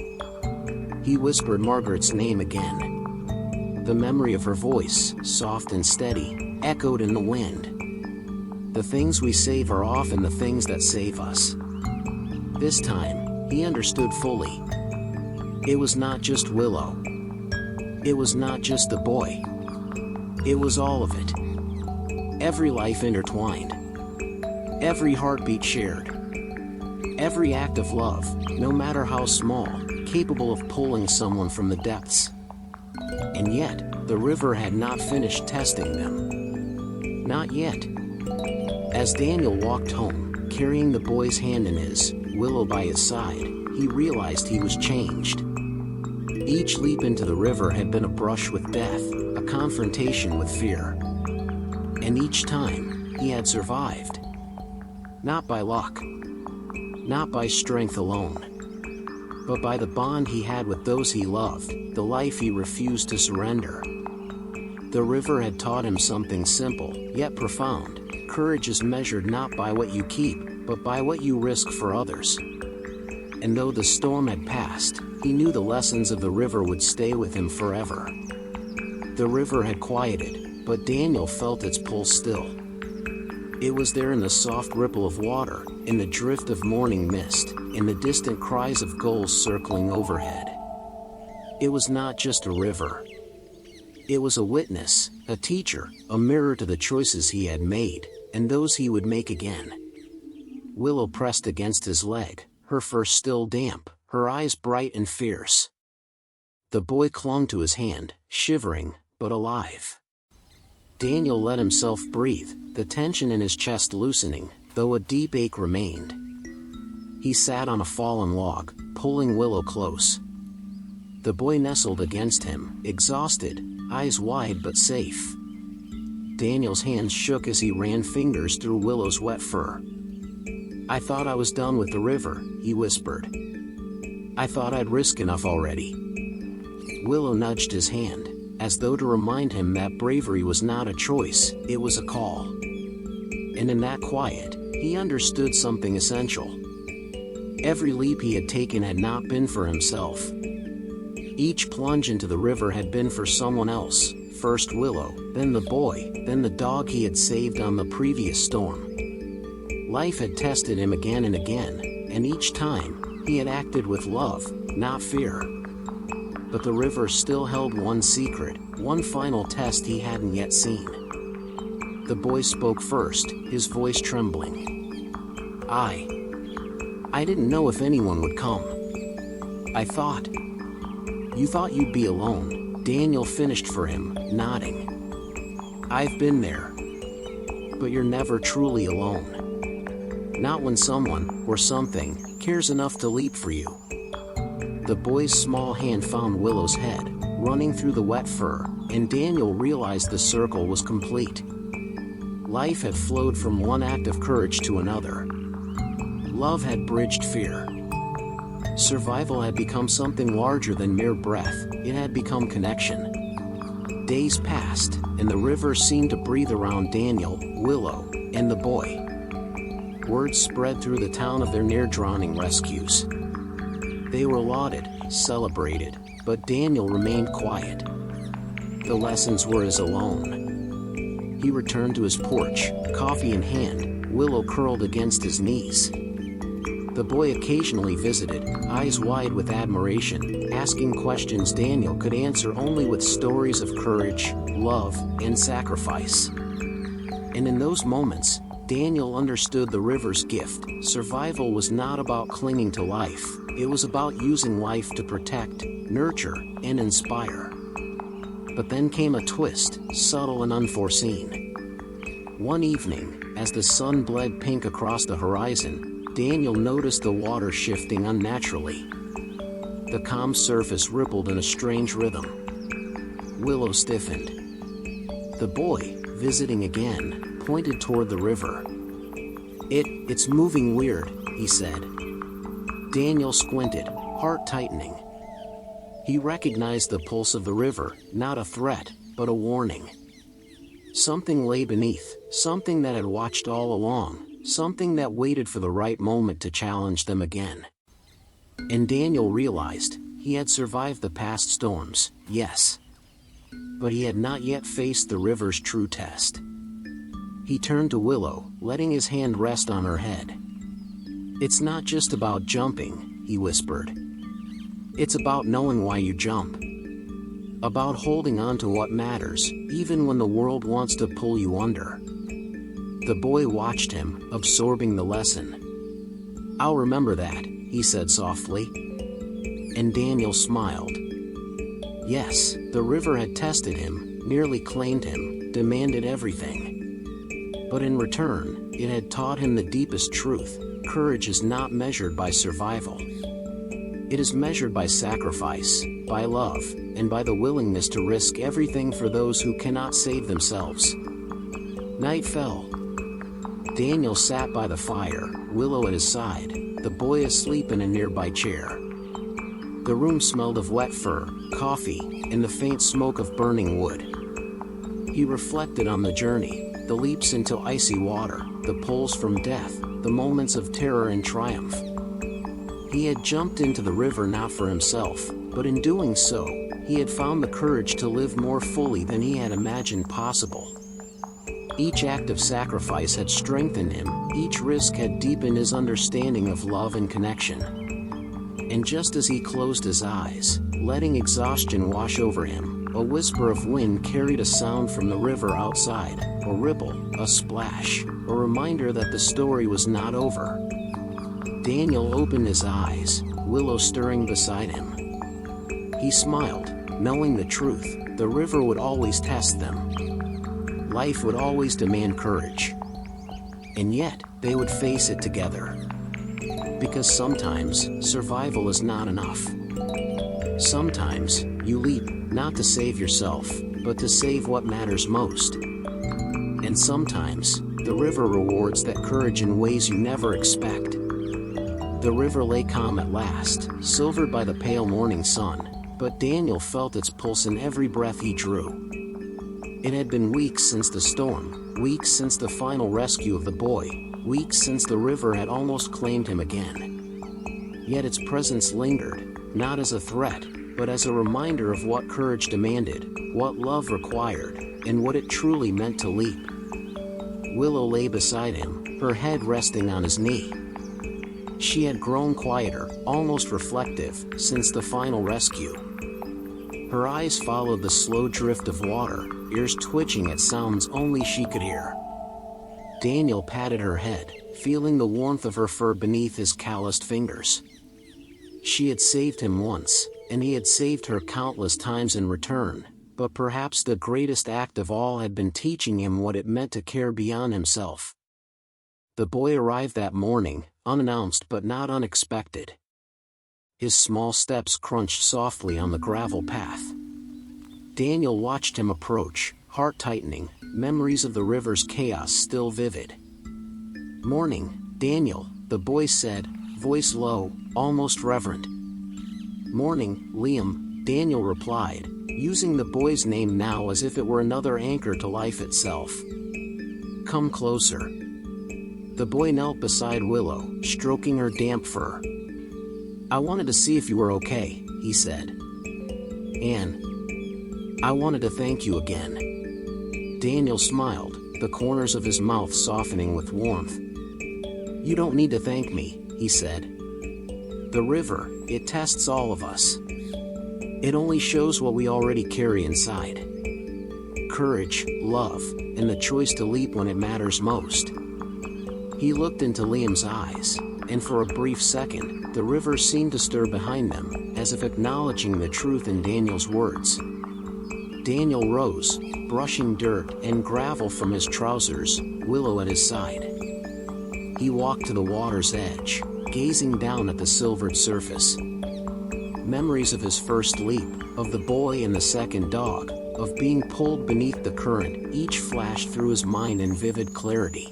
He whispered Margaret's name again. The memory of her voice, soft and steady, echoed in the wind. The things we save are often the things that save us. This time, he understood fully. It was not just Willow. It was not just the boy. It was all of it. Every life intertwined. Every heartbeat shared. Every act of love, no matter how small, capable of pulling someone from the depths. And yet, the river had not finished testing them. Not yet. As Daniel walked home, carrying the boy's hand in his, Willow by his side, he realized he was changed. Each leap into the river had been a brush with death, a confrontation with fear. And each time, he had survived. Not by luck. Not by strength alone. But by the bond he had with those he loved, the life he refused to surrender. The river had taught him something simple, yet profound. Courage is measured not by what you keep, but by what you risk for others. And though the storm had passed, he knew the lessons of the river would stay with him forever. The river had quieted, but Daniel felt its pulse still. It was there in the soft ripple of water, in the drift of morning mist, in the distant cries of gulls circling overhead. It was not just a river. It was a witness, a teacher, a mirror to the choices he had made, and those he would make again. Willow pressed against his leg, her fur still damp, her eyes bright and fierce. The boy clung to his hand, shivering, but alive. Daniel let himself breathe, the tension in his chest loosening, though a deep ache remained. He sat on a fallen log, pulling Willow close. The boy nestled against him, exhausted, eyes wide but safe. Daniel's hands shook as he ran fingers through Willow's wet fur. "I thought I was done with the river," he whispered. "I thought I'd risk enough already." Willow nudged his hand, as though to remind him that bravery was not a choice, it was a call. And in that quiet, he understood something essential. Every leap he had taken had not been for himself. Each plunge into the river had been for someone else, first Willow, then the boy, then the dog he had saved on the previous storm. Life had tested him again and again, and each time, He had acted with love, not fear. But the river still held one secret, one final test he hadn't yet seen. The boy spoke first, his voice trembling. I didn't know if anyone would come. I thought. You thought you'd be alone, Daniel finished for him, nodding. I've been there. But you're never truly alone. Not when someone, or something, cares enough to leap for you. The boy's small hand found Willow's head, running through the wet fur, and Daniel realized the circle was complete. Life had flowed from one act of courage to another. Love had bridged fear. Survival had become something larger than mere breath, it had become connection. Days passed, and the river seemed to breathe around Daniel, Willow, and the boy. Word spread through the town of their near-drowning rescues. They were lauded, celebrated, but Daniel remained quiet. The lessons were his alone. He returned to his porch, coffee in hand, Willow curled against his knees. The boy occasionally visited, eyes wide with admiration, asking questions Daniel could answer only with stories of courage, love, and sacrifice. And in those moments, Daniel understood the river's gift. Survival was not about clinging to life, it was about using life to protect, nurture, and inspire. But then came a twist, subtle and unforeseen. One evening, as the sun bled pink across the horizon, Daniel noticed the water shifting unnaturally. The calm surface rippled in a strange rhythm. Willow stiffened. The boy, visiting again, pointed toward the river. It's moving weird, he said. Daniel squinted, heart tightening. He recognized the pulse of the river, not a threat, but a warning. Something lay beneath, something that had watched all along, something that waited for the right moment to challenge them again. And Daniel realized, he had survived the past storms, yes. But he had not yet faced the river's true test. He turned to Willow, letting his hand rest on her head. It's not just about jumping, he whispered. It's about knowing why you jump. About holding on to what matters, even when the world wants to pull you under. The boy watched him, absorbing the lesson. I'll remember that, he said softly. And Daniel smiled. Yes, the river had tested him, nearly claimed him, demanded everything. But in return, it had taught him the deepest truth: courage is not measured by survival. It is measured by sacrifice, by love, and by the willingness to risk everything for those who cannot save themselves. Night fell. Daniel sat by the fire, Willow at his side, the boy asleep in a nearby chair. The room smelled of wet fur, coffee, and the faint smoke of burning wood. He reflected on the journey, the leaps into icy water, the pulls from death, the moments of terror and triumph. He had jumped into the river not for himself, but in doing so, he had found the courage to live more fully than he had imagined possible. Each act of sacrifice had strengthened him, each risk had deepened his understanding of love and connection. And just as he closed his eyes, letting exhaustion wash over him, a whisper of wind carried a sound from the river outside, a ripple, a splash, a reminder that the story was not over. Daniel opened his eyes, Willow stirring beside him. He smiled, knowing the truth: the river would always test them. Life would always demand courage. And yet, they would face it together. Because sometimes, survival is not enough. Sometimes, you leap, not to save yourself, but to save what matters most. And sometimes, the river rewards that courage in ways you never expect. The river lay calm at last, silvered by the pale morning sun, but Daniel felt its pulse in every breath he drew. It had been weeks since the storm, weeks since the final rescue of the boy, weeks since the river had almost claimed him again. Yet its presence lingered, not as a threat, but as a reminder of what courage demanded, what love required, and what it truly meant to leap. Willow lay beside him, her head resting on his knee. She had grown quieter, almost reflective, since the final rescue. Her eyes followed the slow drift of water, ears twitching at sounds only she could hear. Daniel patted her head, feeling the warmth of her fur beneath his calloused fingers. She had saved him once, and he had saved her countless times in return, but perhaps the greatest act of all had been teaching him what it meant to care beyond himself. The boy arrived that morning, unannounced but not unexpected. His small steps crunched softly on the gravel path. Daniel watched him approach, heart tightening, memories of the river's chaos still vivid. "Morning, Daniel," the boy said, voice low, almost reverent. "Morning, Liam," Daniel replied, using the boy's name now as if it were another anchor to life itself. "Come closer." The boy knelt beside Willow, stroking her damp fur. "I wanted to see if you were okay," he said. "And I wanted to thank you again." Daniel smiled, the corners of his mouth softening with warmth. "You don't need to thank me," he said. "The river, it tests all of us. It only shows what we already carry inside. Courage, love, and the choice to leap when it matters most." He looked into Liam's eyes, and for a brief second, the river seemed to stir behind them, as if acknowledging the truth in Daniel's words. Daniel rose, brushing dirt and gravel from his trousers, Willow at his side. He walked to the water's edge, gazing down at the silvered surface. Memories of his first leap, of the boy and the second dog, of being pulled beneath the current, each flashed through his mind in vivid clarity.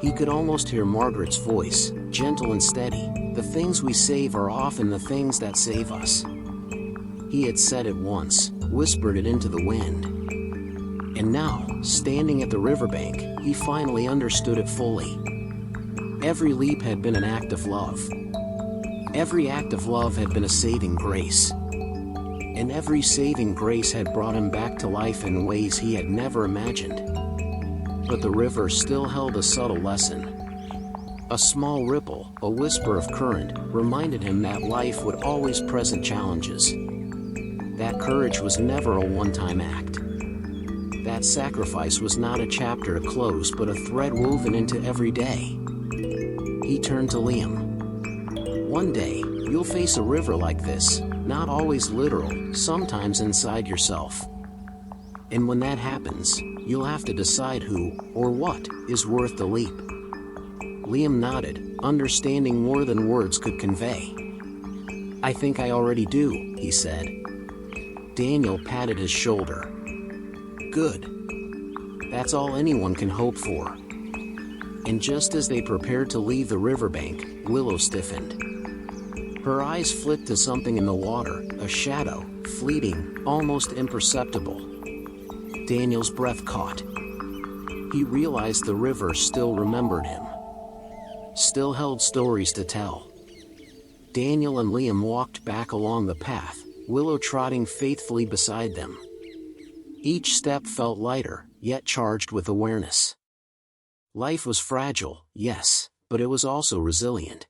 He could almost hear Margaret's voice, gentle and steady. "The things we save are often the things that save us." He had said it once, whispered it into the wind. And now, standing at the riverbank, he finally understood it fully. Every leap had been an act of love. Every act of love had been a saving grace. And every saving grace had brought him back to life in ways he had never imagined. But the river still held a subtle lesson. A small ripple, a whisper of current, reminded him that life would always present challenges. That courage was never a one-time act. That sacrifice was not a chapter to close but a thread woven into every day. He turned to Liam. "One day, you'll face a river like this, not always literal, sometimes inside yourself. And when that happens, you'll have to decide who, or what, is worth the leap." Liam nodded, understanding more than words could convey. "I think I already do," he said. Daniel patted his shoulder. "Good. That's all anyone can hope for." And just as they prepared to leave the riverbank, Willow stiffened. Her eyes flicked to something in the water, a shadow, fleeting, almost imperceptible. Daniel's breath caught. He realized the river still remembered him. Still held stories to tell. Daniel and Liam walked back along the path, Willow trotting faithfully beside them. Each step felt lighter, yet charged with awareness. Life was fragile, yes, but it was also resilient.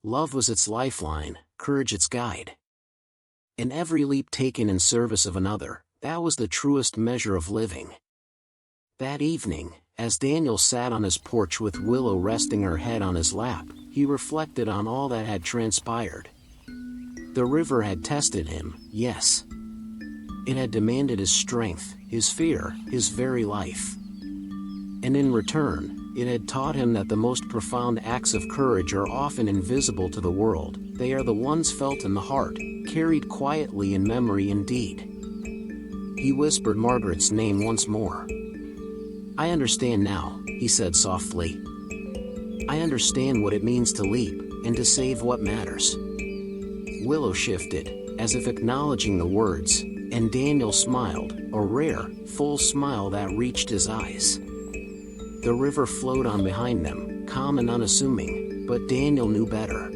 Love was its lifeline, courage its guide. And every leap taken in service of another, that was the truest measure of living. That evening, as Daniel sat on his porch with Willow resting her head on his lap, he reflected on all that had transpired. The river had tested him, yes. It had demanded his strength, his fear, his very life. And in return, it had taught him that the most profound acts of courage are often invisible to the world. They are the ones felt in the heart, carried quietly in memory and deed. He whispered Margaret's name once more. "I understand now," he said softly. "I understand what it means to leap, and to save what matters." Willow shifted, as if acknowledging the words, and Daniel smiled, a rare, full smile that reached his eyes. The river flowed on behind them, calm and unassuming, but Daniel knew better.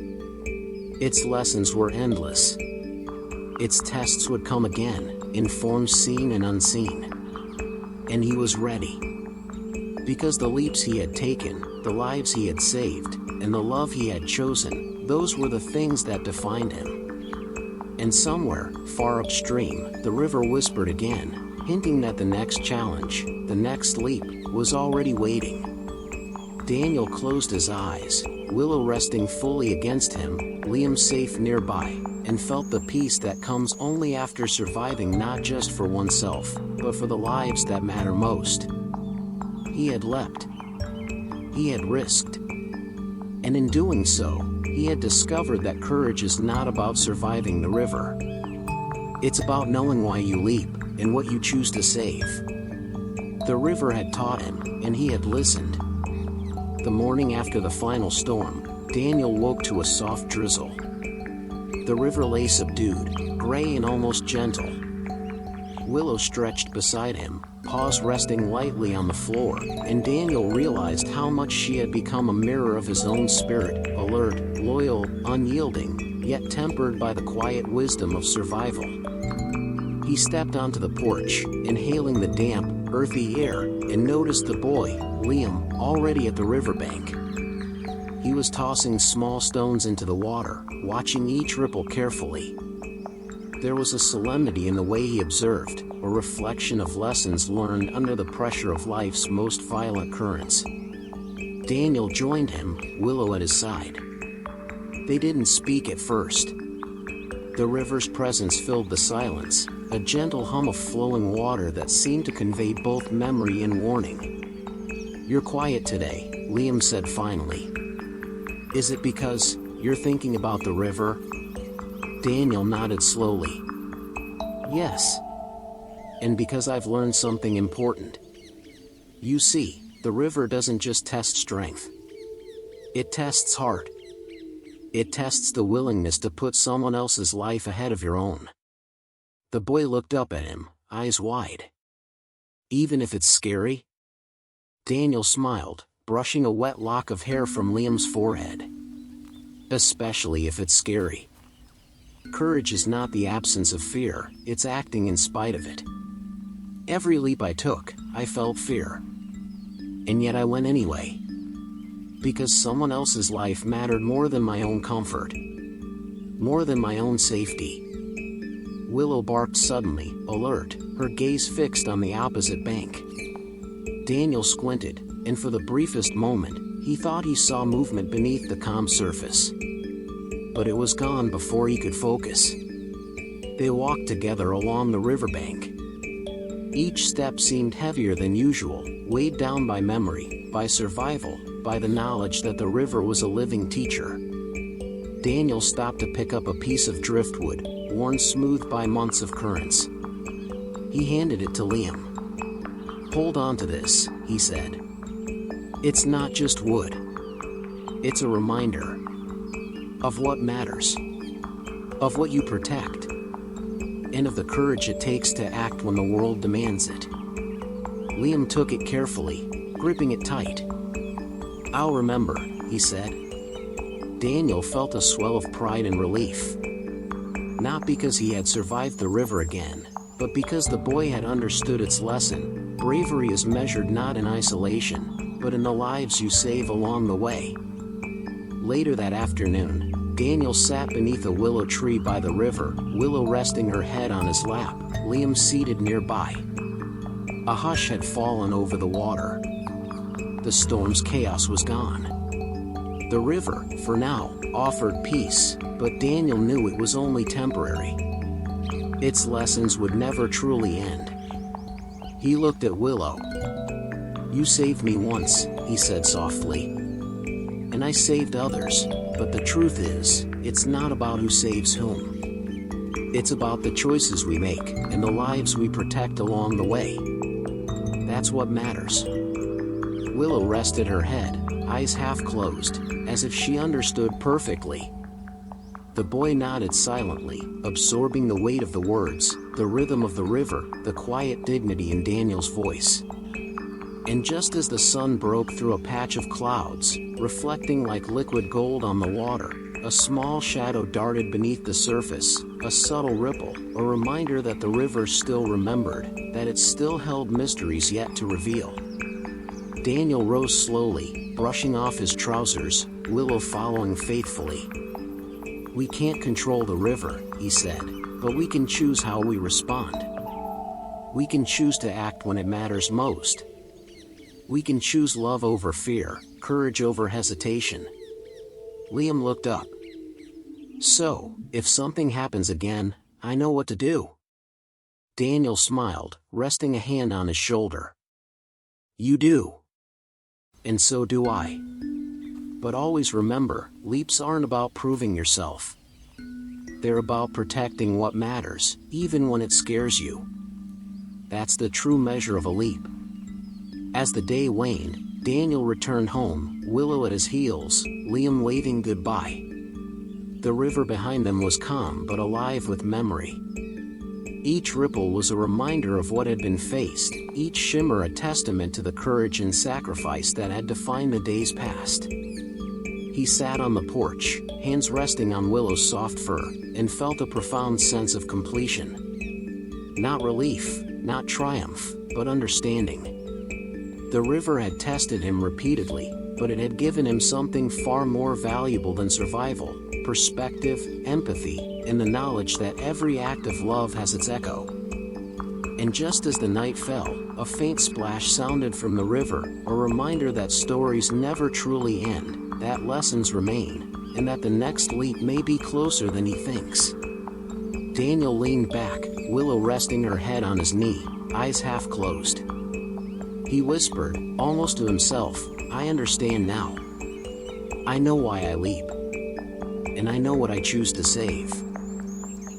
Its lessons were endless. Its tests would come again, in forms seen and unseen. And he was ready. Because the leaps he had taken, the lives he had saved, and the love he had chosen, those were the things that defined him. And somewhere, far upstream, the river whispered again, hinting that the next challenge, the next leap, was already waiting. Daniel closed his eyes, Willow resting fully against him, Liam safe nearby, and felt the peace that comes only after surviving not just for oneself, but for the lives that matter most. He had leapt. He had risked. And in doing so, he had discovered that courage is not about surviving the river. It's about knowing why you leap, and what you choose to save. The river had taught him, and he had listened. The morning after the final storm, Daniel woke to a soft drizzle. The river lay subdued, gray and almost gentle. Willow stretched beside him, paws resting lightly on the floor, and Daniel realized how much she had become a mirror of his own spirit, alert, loyal, unyielding, yet tempered by the quiet wisdom of survival. He stepped onto the porch, inhaling the damp, earthy air, and noticed the boy, Liam, already at the riverbank. He was tossing small stones into the water, watching each ripple carefully. There was a solemnity in the way he observed, a reflection of lessons learned under the pressure of life's most violent currents. Daniel joined him, Willow at his side. They didn't speak at first. The river's presence filled the silence, a gentle hum of flowing water that seemed to convey both memory and warning. "You're quiet today," Liam said finally. "Is it because you're thinking about the river?" Daniel nodded slowly. "Yes. And because I've learned something important. You see, the river doesn't just test strength. It tests heart. It tests the willingness to put someone else's life ahead of your own." The boy looked up at him, eyes wide. "Even if it's scary?" Daniel smiled, brushing a wet lock of hair from Liam's forehead. "Especially if it's scary. Courage is not the absence of fear, it's acting in spite of it. Every leap I took, I felt fear. And yet I went anyway. Because someone else's life mattered more than my own comfort. More than my own safety." Willow barked suddenly, alert, her gaze fixed on the opposite bank. Daniel squinted, and for the briefest moment, he thought he saw movement beneath the calm surface. But it was gone before he could focus. They walked together along the riverbank. Each step seemed heavier than usual, weighed down by memory, by survival, by the knowledge that the river was a living teacher. Daniel stopped to pick up a piece of driftwood, worn smooth by months of currents. He handed it to Liam. "Hold on to this," he said. "It's not just wood. It's a reminder of what matters, of what you protect, and of the courage it takes to act when the world demands it." Liam took it carefully, gripping it tight. "I'll remember," he said. Daniel felt a swell of pride and relief. Not because he had survived the river again, but because the boy had understood its lesson. Bravery is measured not in isolation, but in the lives you save along the way. Later that afternoon, Daniel sat beneath a willow tree by the river, Willow resting her head on his lap, Liam seated nearby. A hush had fallen over the water. The storm's chaos was gone. The river, for now, offered peace, but Daniel knew it was only temporary. Its lessons would never truly end. He looked at Willow. "You saved me once," he said softly. "And I saved others, but the truth is, it's not about who saves whom. It's about the choices we make, and the lives we protect along the way. That's what matters." Willow rested her head, eyes half closed, as if she understood perfectly. The boy nodded silently, absorbing the weight of the words, the rhythm of the river, the quiet dignity in Daniel's voice. And just as the sun broke through a patch of clouds, reflecting like liquid gold on the water, a small shadow darted beneath the surface, a subtle ripple, a reminder that the river still remembered, that it still held mysteries yet to reveal. Daniel rose slowly, brushing off his trousers, Willow following faithfully. "We can't control the river," he said, "but we can choose how we respond. We can choose to act when it matters most. We can choose love over fear, courage over hesitation." Liam looked up. "So, if something happens again, I know what to do." Daniel smiled, resting a hand on his shoulder. "You do. And so do I. But always remember, leaps aren't about proving yourself. They're about protecting what matters, even when it scares you. That's the true measure of a leap." As the day waned, Daniel returned home, Willow at his heels, Liam waving goodbye. The river behind them was calm but alive with memory. Each ripple was a reminder of what had been faced, each shimmer a testament to the courage and sacrifice that had defined the days past. He sat on the porch, hands resting on Willow's soft fur, and felt a profound sense of completion. Not relief, not triumph, but understanding. The river had tested him repeatedly, but it had given him something far more valuable than survival: perspective, empathy, and the knowledge that every act of love has its echo. And just as the night fell, a faint splash sounded from the river, a reminder that stories never truly end, that lessons remain, and that the next leap may be closer than he thinks. Daniel leaned back, Willow resting her head on his knee, eyes half closed. He whispered, almost to himself, "I understand now. I know why I leap. And I know what I choose to save."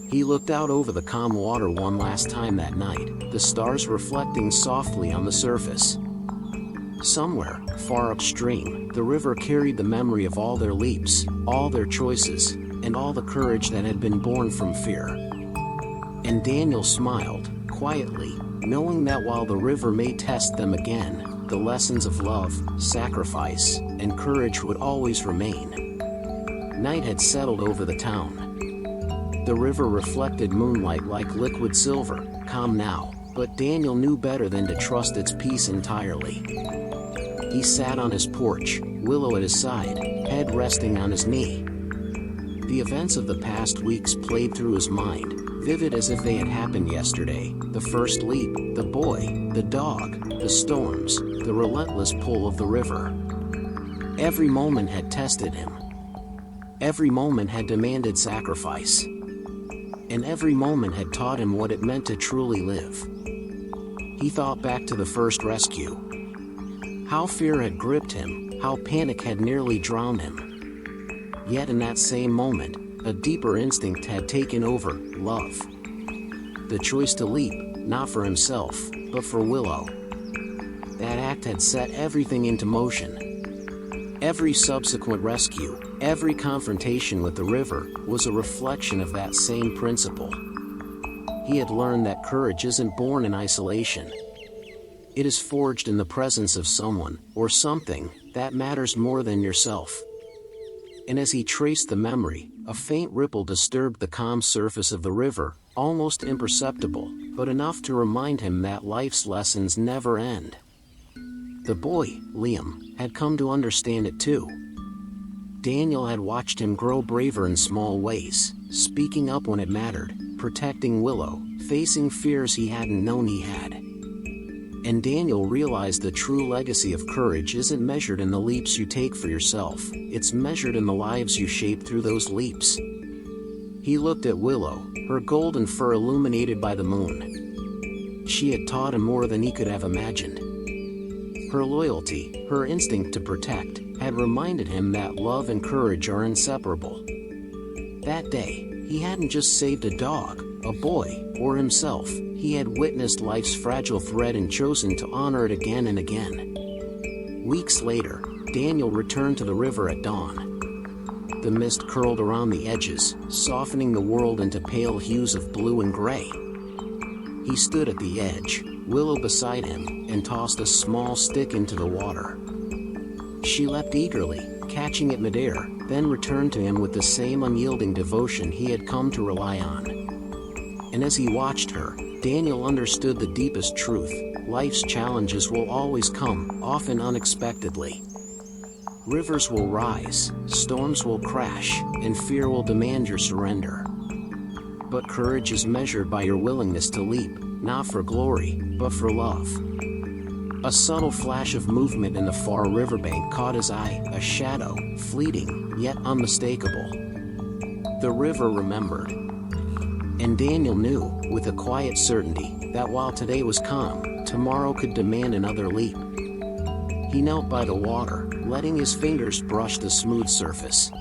He looked out over the calm water one last time that night, the stars reflecting softly on the surface. Somewhere, far upstream, the river carried the memory of all their leaps, all their choices, and all the courage that had been born from fear. And Daniel smiled, quietly, knowing that while the river may test them again, the lessons of love, sacrifice, and courage would always remain. Night had settled over the town. The river reflected moonlight like liquid silver, calm now, but Daniel knew better than to trust its peace entirely. He sat on his porch, Willow at his side, head resting on his knee. The events of the past weeks played through his mind, vivid as if they had happened yesterday: the first leap, the boy, the dog, the storms, the relentless pull of the river. Every moment had tested him. Every moment had demanded sacrifice. And every moment had taught him what it meant to truly live. He thought back to the first rescue. How fear had gripped him, how panic had nearly drowned him. Yet in that same moment, a deeper instinct had taken over: love. The choice to leap, not for himself, but for Willow. That act had set everything into motion. Every subsequent rescue, every confrontation with the river, was a reflection of that same principle. He had learned that courage isn't born in isolation. It is forged in the presence of someone, or something, that matters more than yourself. And as he traced the memory, a faint ripple disturbed the calm surface of the river, almost imperceptible, but enough to remind him that life's lessons never end. The boy, Liam, had come to understand it too. Daniel had watched him grow braver in small ways, speaking up when it mattered, protecting Willow, facing fears he hadn't known he had. And Daniel realized the true legacy of courage isn't measured in the leaps you take for yourself, it's measured in the lives you shape through those leaps. He looked at Willow, her golden fur illuminated by the moon. She had taught him more than he could have imagined. Her loyalty, her instinct to protect, had reminded him that love and courage are inseparable. That day, he hadn't just saved a dog, a boy, or himself. He had witnessed life's fragile thread and chosen to honor it again and again. Weeks later, Daniel returned to the river at dawn. The mist curled around the edges, softening the world into pale hues of blue and gray. He stood at the edge, Willow beside him, and tossed a small stick into the water. She leapt eagerly, catching it midair, then returned to him with the same unyielding devotion he had come to rely on. And as he watched her, Daniel understood the deepest truth: life's challenges will always come, often unexpectedly. Rivers will rise, storms will crash, and fear will demand your surrender. But courage is measured by your willingness to leap, not for glory, but for love. A subtle flash of movement in the far riverbank caught his eye, a shadow, fleeting, yet unmistakable. The river remembered. And Daniel knew, with a quiet certainty, that while today was calm, tomorrow could demand another leap. He knelt by the water, letting his fingers brush the smooth surface.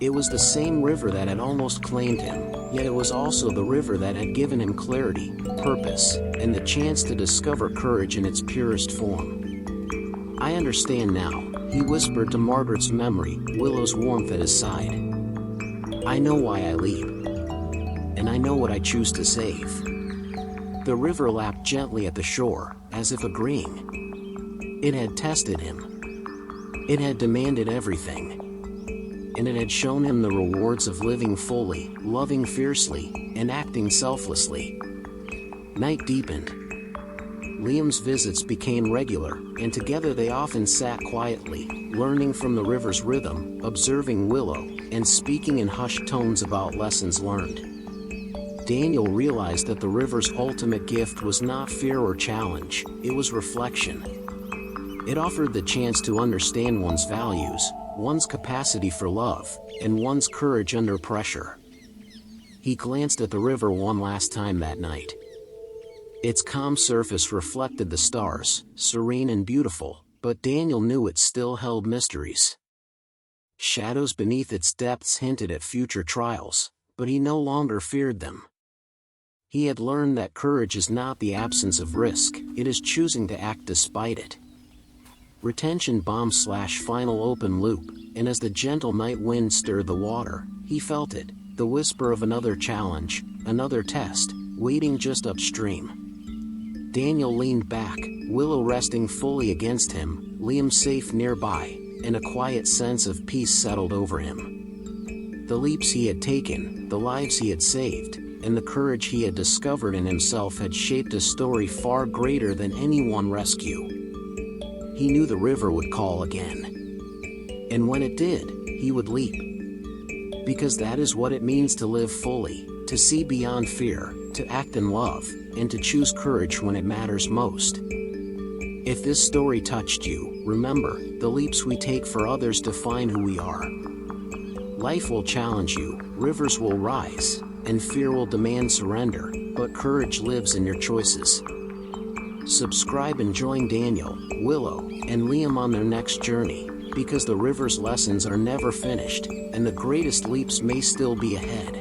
It was the same river that had almost claimed him, yet it was also the river that had given him clarity, purpose, and the chance to discover courage in its purest form. "I understand now," he whispered to Margaret's memory, Willow's warmth at his side. "I know why I leap. And I know what I choose to save." The river lapped gently at the shore, as if agreeing. It had tested him. It had demanded everything. And it had shown him the rewards of living fully, loving fiercely, and acting selflessly. Night deepened. Liam's visits became regular, and together they often sat quietly, learning from the river's rhythm, observing Willow, and speaking in hushed tones about lessons learned. Daniel realized that the river's ultimate gift was not fear or challenge, it was reflection. It offered the chance to understand one's values, one's capacity for love, and one's courage under pressure. He glanced at the river one last time that night. Its calm surface reflected the stars, serene and beautiful, but Daniel knew it still held mysteries. Shadows beneath its depths hinted at future trials, but he no longer feared them. He had learned that courage is not the absence of risk, it is choosing to act despite it. Retention bomb/final open loop, and as the gentle night wind stirred the water, he felt it, the whisper of another challenge, another test, waiting just upstream. Daniel leaned back, Willow resting fully against him, Liam safe nearby, and a quiet sense of peace settled over him. The leaps he had taken, the lives he had saved, and the courage he had discovered in himself had shaped a story far greater than any one rescue. He knew the river would call again. And when it did, he would leap. Because that is what it means to live fully, to see beyond fear, to act in love, and to choose courage when it matters most. If this story touched you, remember, the leaps we take for others define who we are. Life will challenge you, rivers will rise, and fear will demand surrender, but courage lives in your choices. Subscribe and join Daniel, Willow, and Liam on their next journey, because the river's lessons are never finished, and the greatest leaps may still be ahead.